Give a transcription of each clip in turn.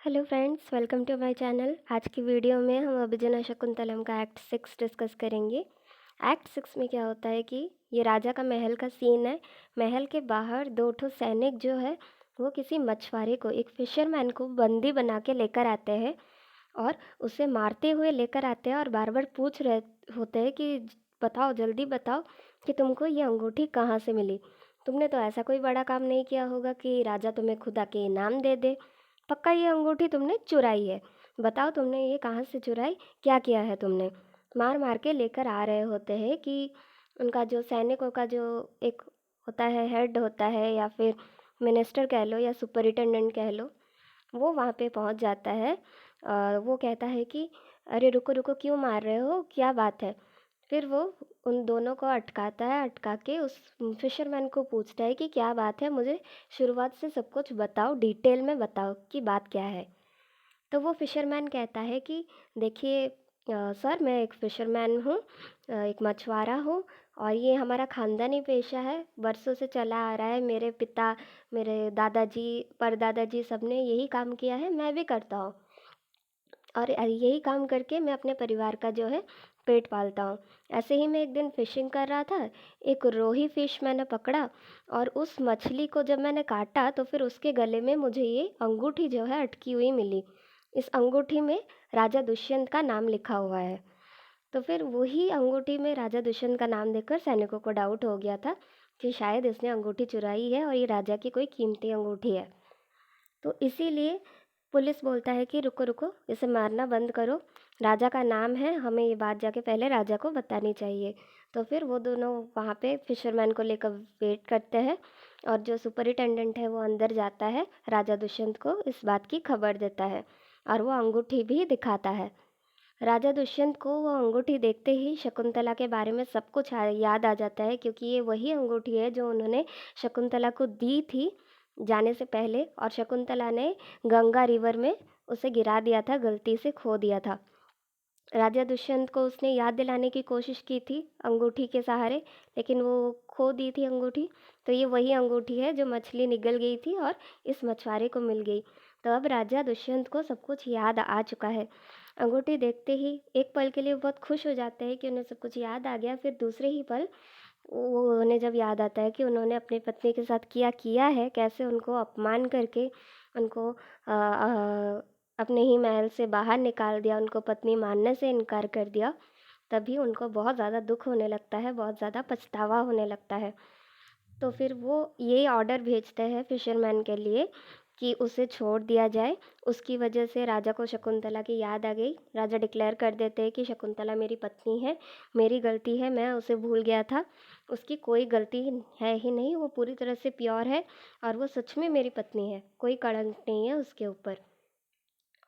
Hello friends, welcome to my channel. आज की video में हम अभिजना शकुंतलम का एक्ट 6 डिस्कस करेंगे। एक्ट 6 में क्या होता है कि ये राजा का महल का सीन है। महल के बाहर दो ठो सैनिक जो है वो किसी मछुआरे को, एक फिशरमैन को बंदी बना के लेकर आते हैं और उसे मारते हुए लेकर आते हैं और बार बार पूछ रहे होते हैं कि बताओ, जल्दी बताओ कि तुमको ये अंगूठी कहाँ से मिली। तुमने तो ऐसा कोई बड़ा काम नहीं किया होगा कि राजा तुम्हें खुद आके इनाम दे दे। पक्का ये अंगूठी तुमने चुराई है। बताओ तुमने ये कहाँ से चुराई, क्या किया है तुमने। मार मार के लेकर आ रहे होते हैं कि उनका जो सैनिकों का जो एक होता है, हेड होता है या फिर मिनिस्टर कह लो या सुपरिटेंडेंट कह लो, वो वहाँ पे पहुँच जाता है। वो कहता है कि अरे रुको रुको, क्यों मार रहे हो, क्या बात है। फिर वो उन दोनों को अटकाता है, अटका के उस फिशरमैन को पूछता है कि क्या बात है, मुझे शुरुआत से सब कुछ बताओ, डिटेल में बताओ कि बात क्या है। तो वो फिशरमैन कहता है कि देखिए सर, मैं एक फ़िशरमैन हूँ, एक मछुआरा हूँ और ये हमारा ख़ानदानी पेशा है, बरसों से चला आ रहा है। मेरे पिता, मेरे दादाजी, परदादाजी सब ने यही काम किया है, मैं भी करता हूँ। और यही काम करके मैं अपने परिवार का जो है पेट पालता हूँ। ऐसे ही मैं एक दिन फ़िशिंग कर रहा था, एक रोही फ़िश मैंने पकड़ा और उस मछली को जब मैंने काटा तो फिर उसके गले में मुझे ये अंगूठी जो है अटकी हुई मिली। इस अंगूठी में राजा दुष्यंत का नाम लिखा हुआ है। तो फिर वही अंगूठी में राजा दुष्यंत का नाम देखकर सैनिकों को डाउट हो गया था कि शायद इसने अंगूठी चुराई है और ये राजा की कोई कीमती अंगूठी है। तो इसीलिए पुलिस बोलता है कि रुको रुको, इसे मारना बंद करो, राजा का नाम है, हमें ये बात जाके पहले राजा को बतानी चाहिए। तो फिर वो दोनों वहाँ पे फिशरमैन को लेकर वेट करते हैं और जो सुपरिटेंडेंट है वो अंदर जाता है, राजा दुष्यंत को इस बात की खबर देता है और वो अंगूठी भी दिखाता है। राजा दुष्यंत को वो अंगूठी देखते ही शकुंतला के बारे में सब कुछ याद आ जाता है, क्योंकि ये वही अंगूठी है जो उन्होंने शकुंतला को दी थी जाने से पहले, और शकुंतला ने गंगा रिवर में उसे गिरा दिया था, गलती से खो दिया था। राजा दुष्यंत को उसने याद दिलाने की कोशिश की थी अंगूठी के सहारे, लेकिन वो खो दी थी अंगूठी। तो ये वही अंगूठी है जो मछली निगल गई थी और इस मछुआरे को मिल गई। तो अब राजा दुष्यंत को सब कुछ याद आ चुका है। अंगूठी देखते ही एक पल के लिए वो बहुत खुश हो जाते हैं कि उन्हें सब कुछ याद आ गया। फिर दूसरे ही पल वो उन्हें जब याद आता है कि उन्होंने अपनी पत्नी के साथ किया किया है, कैसे उनको अपमान करके उनको अपने ही महल से बाहर निकाल दिया, उनको पत्नी मानने से इनकार कर दिया, तभी उनको बहुत ज़्यादा दुख होने लगता है, बहुत ज़्यादा पछतावा होने लगता है। तो फिर वो ये ऑर्डर भेजते हैं फिशरमैन के लिए कि उसे छोड़ दिया जाए। उसकी वजह से राजा को शकुंतला की याद आ गई। राजा डिक्लेयर कर देते हैं कि शकुंतला मेरी पत्नी है, मेरी गलती है, मैं उसे भूल गया था, उसकी कोई गलती है ही नहीं, वो पूरी तरह से प्योर है और वो सच में मेरी पत्नी है, कोई कलंक नहीं है उसके ऊपर।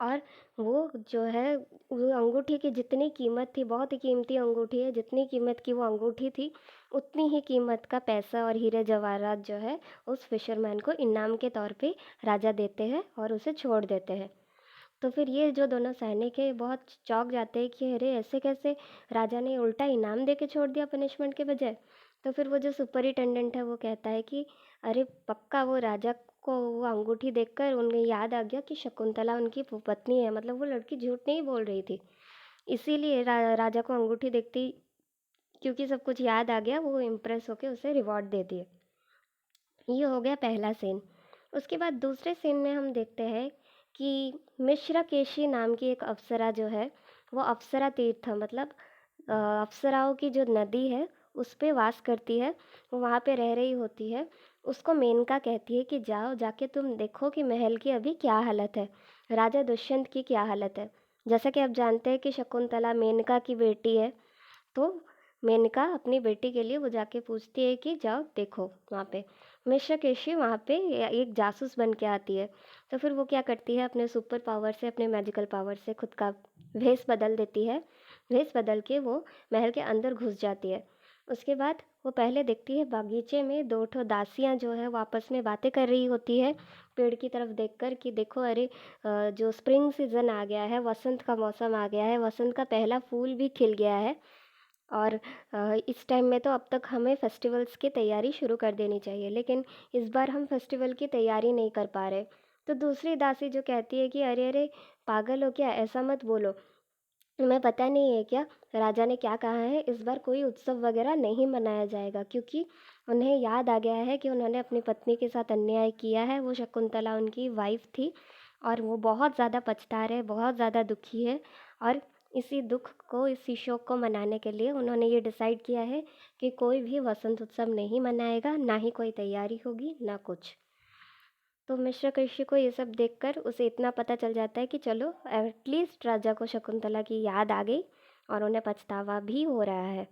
और वो जो है, वो अंगूठी की जितनी कीमत थी, बहुत ही कीमती अंगूठी है, जितनी कीमत की वो अंगूठी थी उतनी ही कीमत का पैसा और हीरे जवाहरात जो है उस फिशरमैन को इनाम के तौर पे राजा देते हैं और उसे छोड़ देते हैं। तो फिर ये जो दोनों सैनिक है बहुत चौंक जाते हैं कि अरे ऐसे कैसे, राजा ने उल्टा इनाम दे के छोड़ दिया पनिशमेंट के बजाय। तो फिर वो जो सुपरिटेंडेंट है वो कहता है कि अरे पक्का वो राजा को वो अंगूठी देखकर उन्हें याद आ गया कि शकुंतला उनकी पत्नी है, मतलब वो लड़की झूठ नहीं बोल रही थी। इसीलिए राजा को अंगूठी देखते ही, क्योंकि सब कुछ याद आ गया, वो इम्प्रेस होकर उसे रिवॉर्ड दे दिए। ये हो गया पहला सीन। उसके बाद दूसरे सीन में हम देखते हैं कि मिश्रकेशी नाम की एक अप्सरा जो है, वो अप्सरा तीर्थ मतलब अप्सराओं की जो नदी है उस पे वास करती है, वो वहाँ पे रह रही होती है। उसको मेनका कहती है कि जाओ जाके तुम देखो कि महल की अभी क्या हालत है, राजा दुष्यंत की क्या हालत है। जैसा कि आप जानते हैं कि शकुंतला मेनका की बेटी है, तो मेनका अपनी बेटी के लिए वो जाके पूछती है कि जाओ देखो वहाँ पे। मिश्रकेशी वहाँ पे एक जासूस बन के आती है। तो फिर वो क्या करती है, अपने सुपर पावर से, अपने मैजिकल पावर से खुद का भेस बदल देती है। भेस बदल के वो महल के अंदर घुस जाती है। उसके बाद वो पहले देखती है बागीचे में दो ठो दासियाँ जो है वो आपस में बातें कर रही होती है, पेड़ की तरफ देखकर कि देखो अरे जो स्प्रिंग सीज़न आ गया है, वसंत का मौसम आ गया है, वसंत का पहला फूल भी खिल गया है। और इस टाइम में तो अब तक हमें फेस्टिवल्स की तैयारी शुरू कर देनी चाहिए, लेकिन इस बार हम फेस्टिवल की तैयारी नहीं कर पा रहे। तो दूसरी दासी जो कहती है कि अरे अरे पागल हो क्या, ऐसा मत बोलो, तुम्हें पता नहीं है क्या राजा ने क्या कहा है, इस बार कोई उत्सव वगैरह नहीं मनाया जाएगा, क्योंकि उन्हें याद आ गया है कि उन्होंने अपनी पत्नी के साथ अन्याय किया है। वो शकुंतला उनकी वाइफ थी और वो बहुत ज़्यादा पछता रहे, बहुत ज़्यादा दुखी है। और इसी दुख को, इसी शोक को मनाने के लिए उन्होंने ये डिसाइड किया है कि कोई भी वसंत उत्सव नहीं मनाएगा, ना ही कोई तैयारी होगी, ना कुछ। तो मिश्र ऋषि को ये सब देखकर उसे इतना पता चल जाता है कि चलो एटलीस्ट राजा को शकुंतला की याद आ गई और उन्हें पछतावा भी हो रहा है।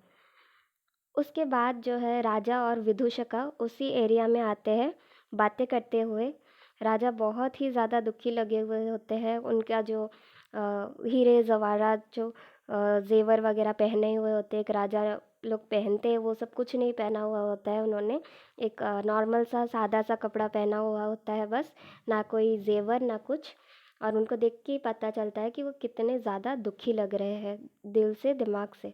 उसके बाद जो है राजा और विदूषका उसी एरिया में आते हैं बातें करते हुए। राजा बहुत ही ज़्यादा दुखी लगे हुए होते हैं। उनका जो हीरे जवाहरात जो जेवर वगैरह पहने हुए होते हैं, एक राजा लोग पहनते हैं, वो सब कुछ नहीं पहना हुआ होता है उन्होंने। एक नॉर्मल सा सादा सा कपड़ा पहना हुआ होता है बस, ना कोई जेवर ना कुछ। और उनको देख के ही पता चलता है कि वो कितने ज़्यादा दुखी लग रहे हैं, दिल से दिमाग से।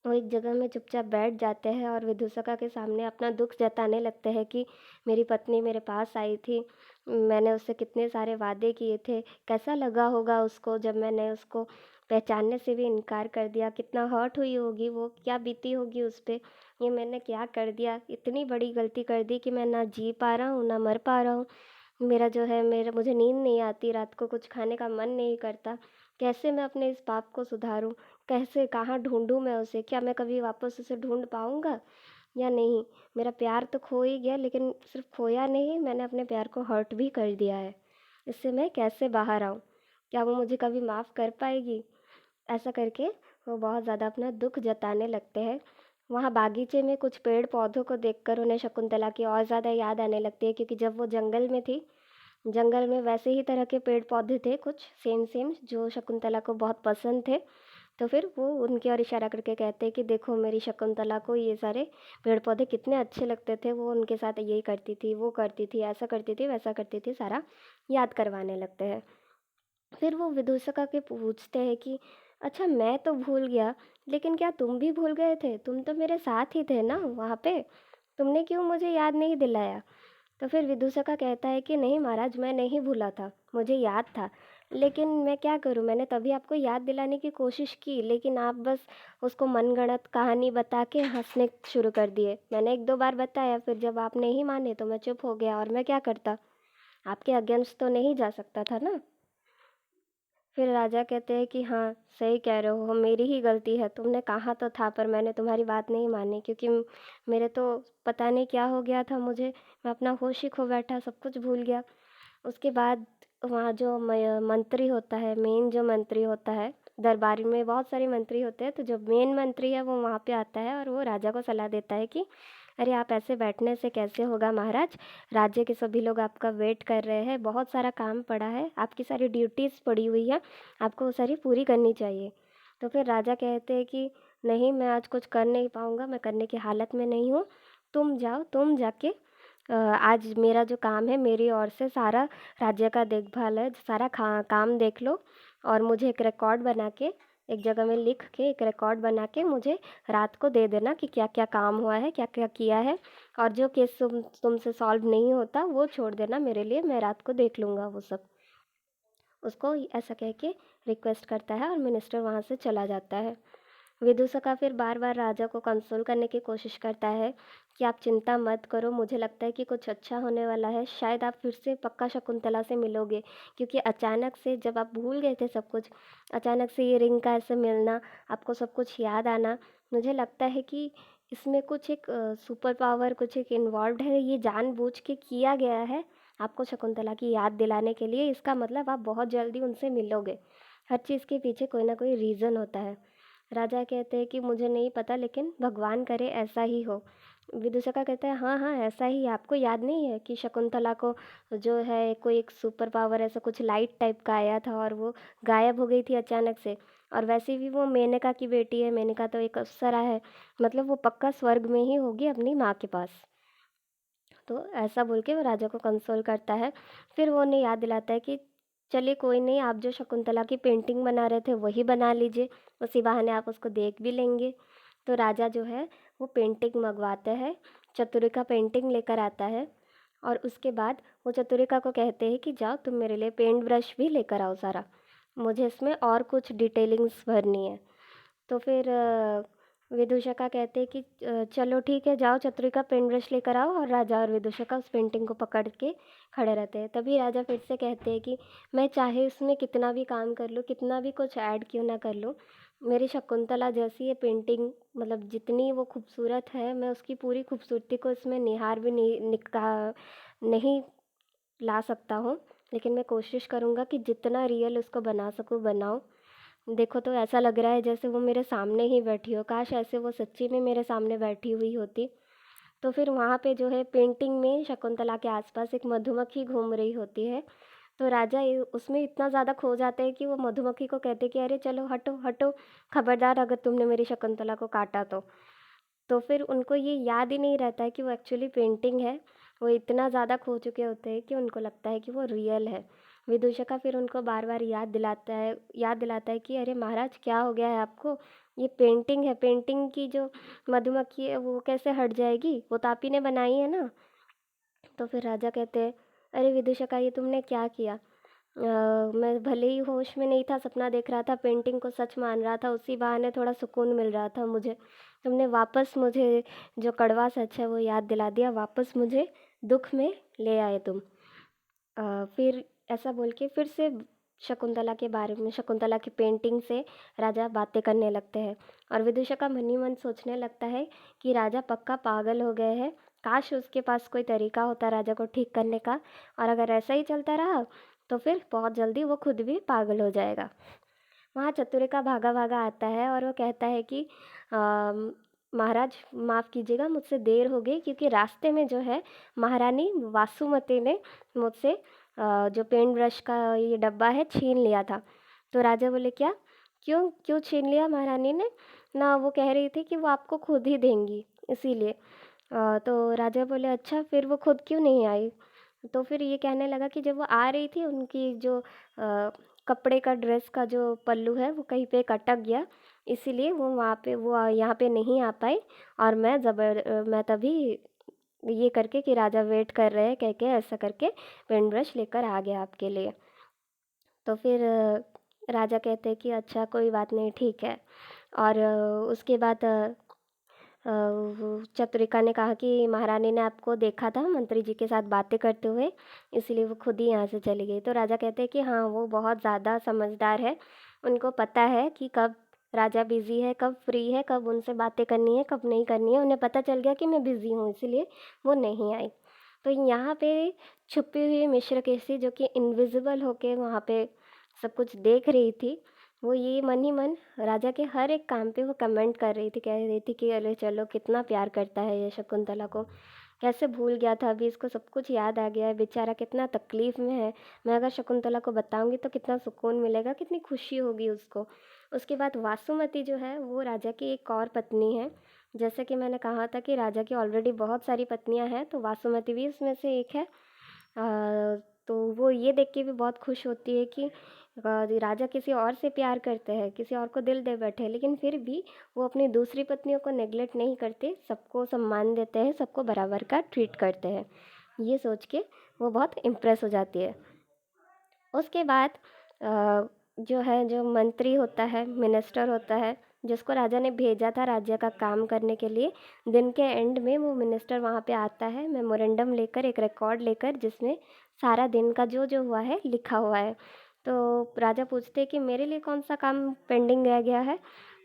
वो एक जगह में चुपचाप बैठ जाते हैं और विदूषका के सामने अपना दुख जताने लगते हैं कि मेरी पत्नी मेरे पास आई थी, मैंने उससे कितने सारे वादे किए थे, कैसा लगा होगा उसको जब मैंने उसको पहचानने से भी इनकार कर दिया, कितना हर्ट हुई होगी वो, क्या बीती होगी उस पर, ये मैंने क्या कर दिया, इतनी बड़ी गलती कर दी कि मैं ना जी पा रहा हूँ ना मर पा रहा हूँ। मेरा जो है, मेरा मुझे नींद नहीं आती, रात को कुछ खाने का मन नहीं करता, कैसे मैं अपने इस पाप को सुधारूं, कैसे, कहाँ ढूंढूं मैं उसे, क्या मैं कभी वापस उसे ढूंढ पाऊंगा या नहीं। मेरा प्यार तो खो ही गया, लेकिन सिर्फ खोया नहीं, मैंने अपने प्यार को हर्ट भी कर दिया है। इससे मैं कैसे बाहर आऊँ, क्या वो मुझे कभी माफ़ कर पाएगी। ऐसा करके वो बहुत ज़्यादा अपना दुख जताने लगते हैं। वहाँ बागीचे में कुछ पेड़ पौधों को देखकर उन्हें शकुंतला की और ज़्यादा याद आने लगती है, क्योंकि जब वो जंगल में थी, जंगल में वैसे ही तरह के पेड़ पौधे थे कुछ सेम सेम, जो शकुंतला को बहुत पसंद थे। तो फिर वो उनकी ओर इशारा करके कहते हैं कि देखो मेरी शकुंतला को ये सारे पेड़ पौधे कितने अच्छे लगते थे, वो उनके साथ यही करती थी, वो करती थी, ऐसा करती थी, वैसा करती थी, सारा याद करवाने लगते हैं। फिर वो विदूषका के पूछते हैं कि अच्छा मैं तो भूल गया, लेकिन क्या तुम भी भूल गए थे, तुम तो मेरे साथ ही थे ना वहाँ पे, तुमने क्यों मुझे याद नहीं दिलाया। तो फिर विदूषका कहता है कि नहीं महाराज, मैं नहीं भूला था, मुझे याद था, लेकिन मैं क्या करूं, मैंने तभी आपको याद दिलाने की कोशिश की, लेकिन आप बस उसको मनगढ़ंत कहानी बता के हंसने शुरू कर दिए। मैंने एक दो बार बताया, फिर जब आप नहीं माने तो मैं चुप हो गया, और मैं क्या करता, आपके अगेंस्ट तो नहीं जा सकता था ना। फिर राजा कहते हैं कि हाँ सही कह रहे हो, मेरी ही गलती है, तुमने कहा तो था पर मैंने तुम्हारी बात नहीं मानी, क्योंकि मेरे तो पता नहीं क्या हो गया था मुझे, मैं अपना होश ही खो बैठा, सब कुछ भूल गया। उसके बाद वहाँ जो मंत्री होता है, मेन जो मंत्री होता है, दरबार में बहुत सारे मंत्री होते हैं, तो जो मेन मंत्री है वो वहाँ पे आता है और वो राजा को सलाह देता है कि अरे आप ऐसे बैठने से कैसे होगा महाराज, राज्य के सभी लोग आपका वेट कर रहे हैं, बहुत सारा काम पड़ा है, आपकी सारी ड्यूटीज़ पड़ी हुई है, आपको वो सारी पूरी करनी चाहिए। तो फिर राजा कहते हैं कि नहीं, मैं आज कुछ कर नहीं पाऊँगा, मैं करने की हालत में नहीं हूँ, तुम जाओ, तुम जाके आज मेरा जो काम है मेरी ओर से सारा राज्य का देखभाल है, सारा काम देख लो, और मुझे एक रिकॉर्ड बना के, एक जगह में लिख के एक रिकॉर्ड बना के मुझे रात को दे देना कि क्या क्या काम हुआ है, क्या क्या किया है, और जो केस तुमसे सॉल्व नहीं होता वो छोड़ देना मेरे लिए, मैं रात को देख लूँगा वो सब। उसको ऐसा कह के रिक्वेस्ट करता है और मिनिस्टर वहाँ से चला जाता है। विदूषका फिर बार बार राजा को कंसोल करने की कोशिश करता है कि आप चिंता मत करो, मुझे लगता है कि कुछ अच्छा होने वाला है, शायद आप फिर से पक्का शकुंतला से मिलोगे, क्योंकि अचानक से जब आप भूल गए थे सब कुछ, अचानक से ये रिंग का ऐसे मिलना, आपको सब कुछ याद आना, मुझे लगता है कि इसमें कुछ एक सुपर पावर, कुछ एक इन्वॉल्व है, ये जानबूझ के किया गया है आपको शकुंतला की याद दिलाने के लिए, इसका मतलब आप बहुत जल्दी उनसे मिलोगे, हर चीज़ के पीछे कोई ना कोई रीज़न होता है। राजा कहते हैं कि मुझे नहीं पता, लेकिन भगवान करे ऐसा ही हो। विदूषका कहता है हाँ हाँ ऐसा ही है। आपको याद नहीं है कि शकुंतला को जो है कोई एक सुपर पावर, ऐसा कुछ लाइट टाइप का आया था और वो गायब हो गई थी अचानक से, और वैसे भी वो मेनका की बेटी है, मेनका तो एक अप्सरा है, मतलब वो पक्का स्वर्ग में ही होगी अपनी माँ के पास। तो ऐसा बोल के वो राजा को कंसोल करता है। फिर वो उन्हें याद दिलाता है कि चलिए कोई नहीं, आप जो शकुंतला की पेंटिंग बना रहे थे वही बना लीजिए, उसी बहाने आप उसको देख भी लेंगे। तो राजा जो है वो पेंटिंग मंगवाते हैं, चतुरिका पेंटिंग लेकर आता है, और उसके बाद वो चतुरिका को कहते हैं कि जाओ तुम मेरे लिए पेंट ब्रश भी लेकर आओ सारा, मुझे इसमें और कुछ डिटेलिंग्स भरनी है। तो फिर विदूषका कहते हैं कि चलो ठीक है, जाओ चतुरिका पेंट ब्रश लेकर आओ, और राजा और विदूषका उस पेंटिंग को पकड़ के खड़े रहते हैं। तभी राजा फिर से कहते हैं कि मैं चाहे उसमें कितना भी काम कर लूँ, कितना भी कुछ ऐड क्यों ना कर लूँ, मेरी शकुंतला जैसी ये पेंटिंग मतलब जितनी वो खूबसूरत है, मैं उसकी पूरी खूबसूरती को इसमें निहार भी नहीं ला सकता हूँ। लेकिन मैं कोशिश करूँगा कि जितना रियल उसको बना सकूँ बनाऊँ। देखो तो ऐसा लग रहा है जैसे वो मेरे सामने ही बैठी हो, काश ऐसे वो सच्ची में मेरे सामने बैठी हुई होती। तो फिर वहाँ पे जो है पेंटिंग में शकुंतला के आसपास एक मधुमक्खी घूम रही होती है। तो राजा उसमें इतना ज़्यादा खो जाते हैं कि वो मधुमक्खी को कहते कि अरे चलो हटो हटो, खबरदार अगर तुमने मेरी शकुंतला को काटा तो फिर उनको ये याद ही नहीं रहता है कि वो एक्चुअली पेंटिंग है। वो इतना ज़्यादा खो चुके होते हैं कि उनको लगता है कि वो रियल है। विदूषका फिर उनको बार बार याद दिलाता है कि अरे महाराज क्या हो गया है आपको, ये पेंटिंग है, पेंटिंग की जो मधुमक्खी है वो कैसे हट जाएगी, वो तो आप ही ने बनाई है ना। तो फिर राजा कहते हैं अरे विदूषका ये तुमने क्या किया, मैं भले ही होश में नहीं था, सपना देख रहा था, पेंटिंग को सच मान रहा था, उसी बहाने थोड़ा सुकून मिल रहा था मुझे, तुमने वापस मुझे जो कड़वा सच है वो याद दिला दिया, वापस मुझे दुख में ले आए तुम। फिर ऐसा बोल के फिर से शकुंतला के बारे में, शकुंतला की पेंटिंग से राजा बातें करने लगते हैं। और विदूषका मन ही मन सोचने लगता है कि राजा पक्का पागल हो गए हैं, काश उसके पास कोई तरीका होता राजा को ठीक करने का, और अगर ऐसा ही चलता रहा तो फिर बहुत जल्दी वो खुद भी पागल हो जाएगा। वहाँ चतुरिका भागा भागा आता है और वो कहता है कि महाराज माफ़ कीजिएगा, मुझसे देर हो गई, क्योंकि रास्ते में जो है महारानी वासुमती ने मुझसे जो पेंट ब्रश का ये डब्बा है छीन लिया था। तो राजा बोले क्या, क्यों क्यों छीन लिया महारानी ने, ना वो कह रही थी कि वो आपको खुद ही देंगी इसीलिए। तो राजा बोले अच्छा, फिर वो खुद क्यों नहीं आई। तो फिर ये कहने लगा कि जब वो आ रही थी, उनकी जो कपड़े का ड्रेस का जो पल्लू है वो कहीं पे अटक गया, इसीलिए वो यहाँ पे नहीं आ पाई, और मैं तभी ये करके कि राजा वेट कर रहे हैं कह के ऐसा करके पेन ब्रश लेकर आ गया आपके लिए। तो फिर राजा कहते हैं कि अच्छा कोई बात नहीं, ठीक है। और उसके बाद वो चतुरिका ने कहा कि महारानी ने आपको देखा था मंत्री जी के साथ बातें करते हुए, इसलिए वो खुद ही यहाँ से चली गई। तो राजा कहते हैं कि हाँ वो बहुत ज़्यादा समझदार है, उनको पता है कि कब राजा बिज़ी है, कब फ्री है, कब उनसे बातें करनी है, कब नहीं करनी है, उन्हें पता चल गया कि मैं बिज़ी हूँ, इसलिए वो नहीं आई। तो यहाँ पे छुपी हुई मिश्रकेशी जो कि इनविजिबल होके वहाँ पे सब कुछ देख रही थी, वो ये मन ही मन राजा के हर एक काम पे वो कमेंट कर रही थी, कह रही थी कि अरे चलो कितना प्यार करता है ये शकुंतला को, कैसे भूल गया था, अभी इसको सब कुछ याद आ गया है, बेचारा कितना तकलीफ़ में है, मैं अगर शकुंतला को बताऊंगी तो कितना सुकून मिलेगा, कितनी खुशी होगी उसको। उसके बाद वासुमती जो है वो राजा की एक और पत्नी है। जैसे कि मैंने कहा था कि राजा की ऑलरेडी बहुत सारी पत्नियां हैं, तो वासुमती भी उसमें से एक है। तो वो ये देख के भी बहुत खुश होती है कि राजा किसी और से प्यार करते हैं, किसी और को दिल दे बैठे हैं, लेकिन फिर भी वो अपनी दूसरी पत्नियों को नेगलेक्ट नहीं करते, सबको सम्मान देते हैं, सबको बराबर का ट्रीट करते हैं। ये सोच के वो बहुत इम्प्रेस हो जाती है। उसके बाद जो मंत्री होता है, मिनिस्टर होता है, जिसको राजा ने भेजा था राज्य का काम करने के लिए, दिन के एंड में वो मिनिस्टर वहाँ पे आता है मेमोरेंडम लेकर, एक रिकॉर्ड लेकर, जिसमें सारा दिन का जो जो हुआ है लिखा हुआ है। तो राजा पूछते हैं कि मेरे लिए कौन सा काम पेंडिंग रह गया है।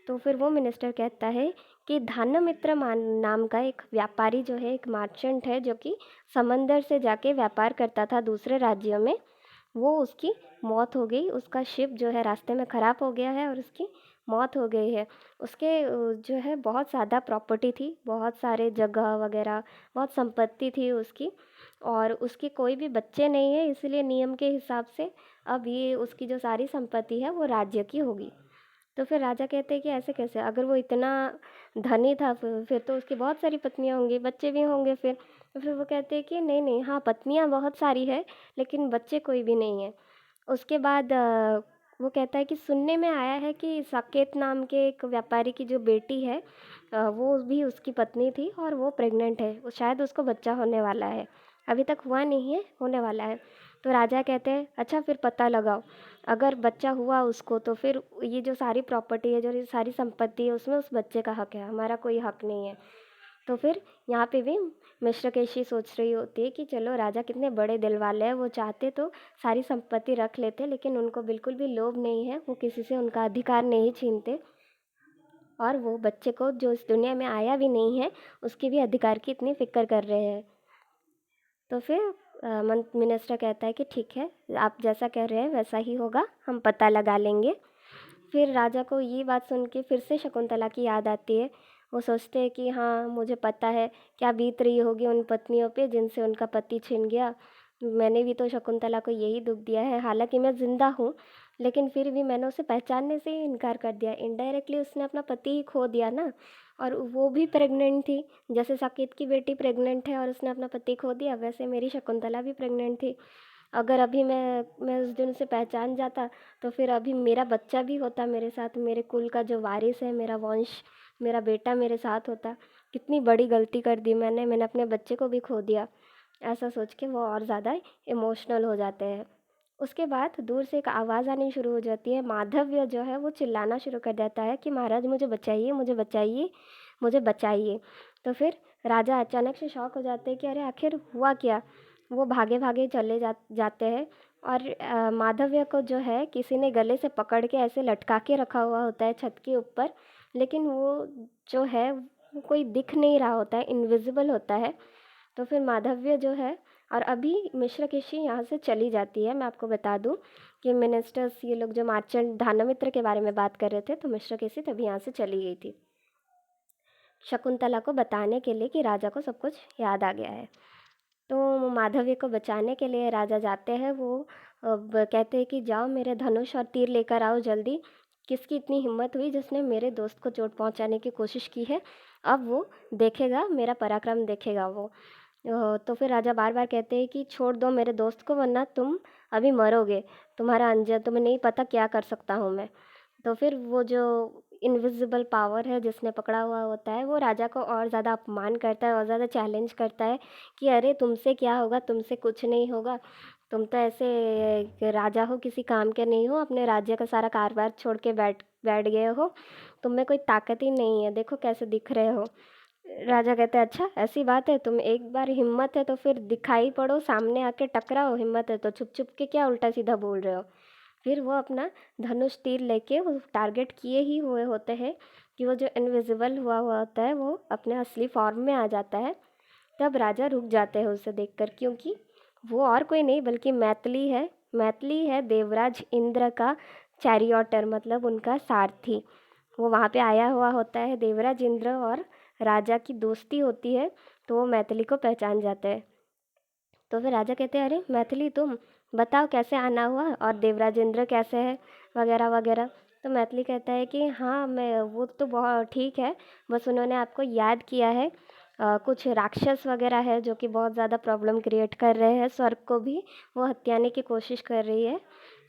तो फिर वो मिनिस्टर कहता है कि धान्यमित्र नाम का एक व्यापारी जो है, एक मर्चेंट है, जो कि समंदर से जाके व्यापार करता था दूसरे राज्यों में, वो उसकी मौत हो गई, उसका शिप जो है रास्ते में ख़राब हो गया है और उसकी मौत हो गई है। उसके जो है बहुत ज़्यादा प्रॉपर्टी थी, बहुत सारे जगह वगैरह, बहुत संपत्ति थी उसकी, और उसके कोई भी बच्चे नहीं है, इसलिए नियम के हिसाब से अब ये उसकी जो सारी संपत्ति है वो राज्य की होगी। तो फिर राजा कहते हैं कि ऐसे कैसे, अगर वो इतना धनी था फिर तो उसकी बहुत सारी पत्नियां होंगी, बच्चे भी होंगे फिर। तो फिर वो कहते हैं कि नहीं नहीं, हाँ पत्नियां बहुत सारी है, लेकिन बच्चे कोई भी नहीं है। उसके बाद वो कहता है कि सुनने में आया है कि साकेत नाम के एक व्यापारी की जो बेटी है, वो भी उसकी पत्नी थी और वो प्रेग्नेंट है, वो शायद उसको बच्चा होने वाला है। अभी तक हुआ नहीं है, होने वाला है। तो राजा कहते हैं अच्छा फिर पता लगाओ, अगर बच्चा हुआ उसको तो फिर ये जो सारी प्रॉपर्टी है, जो ये सारी संपत्ति है, उसमें उस बच्चे का हक है, हमारा कोई हक नहीं है। तो फिर यहाँ पे भी मिश्रकेशी सोच रही होती है कि चलो राजा कितने बड़े दिल वाले हैं, वो चाहते तो सारी संपत्ति रख लेते, लेकिन उनको बिल्कुल भी लोभ नहीं है, वो किसी से उनका अधिकार नहीं छीनते, और वो बच्चे को जो इस दुनिया में आया भी नहीं है उसके भी अधिकार की इतनी फिक्र कर रहे हैं। तो फिर मिनिस्टर कहता है कि ठीक है, आप जैसा कह रहे हैं वैसा ही होगा, हम पता लगा लेंगे। फिर राजा को ये बात सुन के फिर से शकुंतला की याद आती है। वो सोचते हैं कि हाँ मुझे पता है क्या बीत रही होगी उन पत्नियों पे जिनसे उनका पति छिन गया। मैंने भी तो शकुंतला को यही दुख दिया है, हालांकि मैं ज़िंदा हूँ, लेकिन फिर भी मैंने उसे पहचानने से ही इनकार कर दिया। इनडायरेक्टली उसने अपना पति ही खो दिया ना, और वो भी प्रेग्नेंट थी। जैसे साकेत की बेटी प्रेग्नेंट है और उसने अपना पति खो दिया, वैसे मेरी शकुंतला भी प्रेग्नेंट थी। अगर अभी मैं उस दिन उसे पहचान जाता तो फिर अभी मेरा बच्चा भी होता मेरे साथ, मेरे कुल का जो वारिस है, मेरा वंश, मेरा बेटा मेरे साथ होता। कितनी बड़ी गलती कर दी मैंने अपने बच्चे को भी खो दिया। ऐसा सोच के वो और ज़्यादा इमोशनल हो जाते हैं। उसके बाद दूर से एक आवाज़ आनी शुरू हो जाती है। माधव्य जो है वो चिल्लाना शुरू कर देता है कि महाराज मुझे बचाइए, मुझे बचाइए, मुझे बचाइए। तो फिर राजा अचानक से शॉक हो जाते हैं कि अरे आखिर हुआ क्या। वो भागे भागे चले जाते हैं, और माधव्य को जो है किसी ने गले से पकड़ के ऐसे लटका के रखा हुआ होता है छत के ऊपर, लेकिन वो जो है वो कोई दिख नहीं रहा होता है, इनविजिबल होता है। तो फिर माधव्य जो है, और अभी मिश्रकेशी यहाँ से चली जाती है। मैं आपको बता दूँ कि मिनिस्टर्स ये लोग जो मार्चेंट दानमित्र के बारे में बात कर रहे थे, तो मिश्रकेशी तभी यहाँ से चली गई थी शकुंतला को बताने के लिए कि राजा को सब कुछ याद आ गया है। तो माधवी को बचाने के लिए राजा जाते हैं। वो कहते हैं कि जाओ मेरे धनुष और तीर लेकर आओ जल्दी। किसकी इतनी हिम्मत हुई जिसने मेरे दोस्त को चोट पहुंचाने की कोशिश की है, अब वो देखेगा, मेरा पराक्रम देखेगा वो। तो फिर राजा बार बार कहते हैं कि छोड़ दो मेरे दोस्त को, वरना तुम अभी मरोगे, तुम्हारा अंजाम, तुम्हें नहीं पता क्या कर सकता हूँ मैं। तो फिर वो जो इनविजिबल पावर है जिसने पकड़ा हुआ होता है, वो राजा को और ज़्यादा अपमान करता है और ज़्यादा चैलेंज करता है कि अरे तुमसे क्या होगा, तुमसे कुछ नहीं होगा, तुम तो ऐसे राजा हो, किसी काम के नहीं हो, अपने राज्य का सारा कारोबार छोड़ के बैठ बैठ गए हो, तुम में कोई ताकत ही नहीं है, देखो कैसे दिख रहे हो। राजा कहते हैं अच्छा ऐसी बात है, तुम एक बार हिम्मत है तो फिर दिखाई पड़ो, सामने आके टकराओ, हिम्मत है तो छुप छुप के क्या उल्टा सीधा बोल रहे हो। फिर वो अपना धनुष तीर लेके वो टारगेट किए ही हुए होते हैं कि वो जो इनविजिबल हुआ हुआ होता है वो अपने असली फॉर्म में आ जाता है। तब राजा रुक जाते हैं उसे देखकर, क्योंकि वो और कोई नहीं बल्कि मैथिली है। मैथिली है देवराज इंद्र का चैरियोटर, मतलब उनका सारथी। वो वहाँ पे आया हुआ होता है। देवराज इंद्र और राजा की दोस्ती होती है, तो वो मैथिली को पहचान जाते हैं। तो फिर राजा कहते हैं अरे मैथिली तुम बताओ कैसे आना हुआ, और देवराज इंद्र कैसे है, वगैरह वगैरह। तो मैथिली कहता है कि हाँ मैं वो तो बहुत ठीक है, बस उन्होंने आपको याद किया है। कुछ राक्षस वगैरह है जो कि बहुत ज़्यादा प्रॉब्लम क्रिएट कर रहे हैं, स्वर्ग को भी वो हत्याने की कोशिश कर रही है।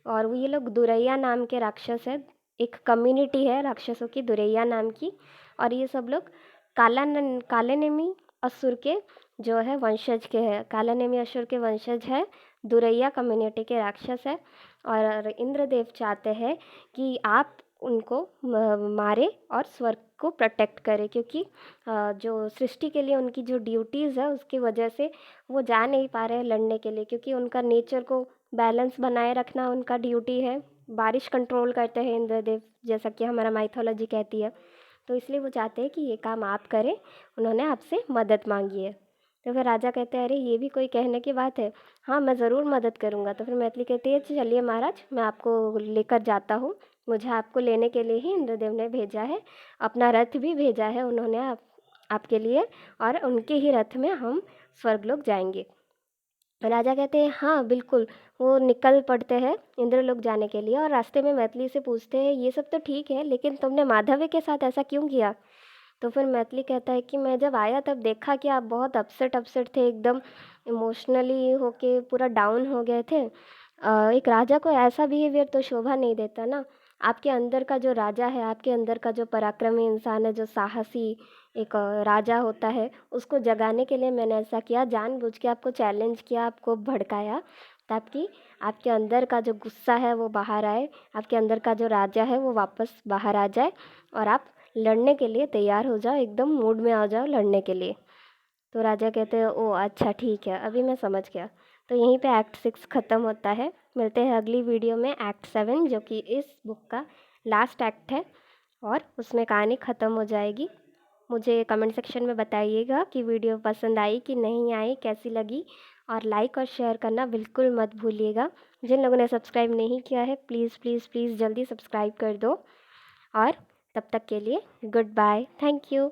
और वो ये लोग दुरैया नाम के राक्षस है, एक कम्युनिटी है राक्षसों की दुरैया नाम की। और ये सब लोग काले नेमी असुर के जो है वंशज के हैं, काला नेमी असुर के वंशज है, दुरैया कम्युनिटी के राक्षस है। और इंद्रदेव चाहते हैं कि आप उनको मारे और स्वर्ग को प्रोटेक्ट करें, क्योंकि जो सृष्टि के लिए उनकी जो ड्यूटीज़ है उसकी वजह से वो जा नहीं पा रहे हैं लड़ने के लिए, क्योंकि उनका नेचर को बैलेंस बनाए रखना उनका ड्यूटी है। बारिश कंट्रोल करते हैं इंद्रदेव, जैसा कि हमारा माइथोलॉजी कहती है। तो इसलिए वो चाहते हैं कि ये काम आप करें, उन्होंने आपसे मदद मांगी है। तो फिर राजा कहते हैं अरे ये भी कोई कहने की बात है, हाँ मैं ज़रूर मदद करूँगा। तो फिर मैथिली कहती है चलिए महाराज मैं आपको लेकर जाता हूँ, मुझे आपको लेने के लिए ही इंद्रदेव ने भेजा है, अपना रथ भी भेजा है उन्होंने आपके लिए, और उनके ही रथ में हम स्वर्गलोक जाएंगे। राजा कहते हैं हाँ बिल्कुल। वो निकल पड़ते हैं इंद्रलोक जाने के लिए, और रास्ते में मैथिली से पूछते हैं ये सब तो ठीक है, लेकिन तुमने माधवी के साथ ऐसा क्यों किया। तो फिर मैथिली कहता है कि मैं जब आया तब देखा कि आप बहुत अपसेट अपसेट थे, एकदम इमोशनली होके पूरा डाउन हो गए थे। एक राजा को ऐसा बिहेवियर तो शोभा नहीं देता ना। आपके अंदर का जो राजा है, आपके अंदर का जो पराक्रमी इंसान है, जो साहसी एक राजा होता है, उसको जगाने के लिए मैंने ऐसा किया, जानबूझ के आपको चैलेंज किया, आपको भड़काया, ताकि आपके अंदर का जो गुस्सा है वो बाहर आए, आपके अंदर का जो राजा है वो वापस बाहर आ जाए और आप लड़ने के लिए तैयार हो जाओ, एकदम मूड में आ जाओ लड़ने के लिए। तो राजा कहते हैं, ओ अच्छा ठीक है, अभी मैं समझ गया। तो यहीं पे एक्ट 6 ख़त्म होता है। मिलते हैं अगली वीडियो में एक्ट 7, जो कि इस बुक का लास्ट एक्ट है, और उसमें कहानी ख़त्म हो जाएगी। मुझे कमेंट सेक्शन में बताइएगा कि वीडियो पसंद आई कि नहीं आई, कैसी लगी, और लाइक और शेयर करना बिल्कुल मत भूलिएगा। जिन लोगों ने सब्सक्राइब नहीं किया है, प्लीज़ प्लीज़ प्लीज़ जल्दी सब्सक्राइब कर दो। और तब तक के लिए गुड बाय, थैंक यू।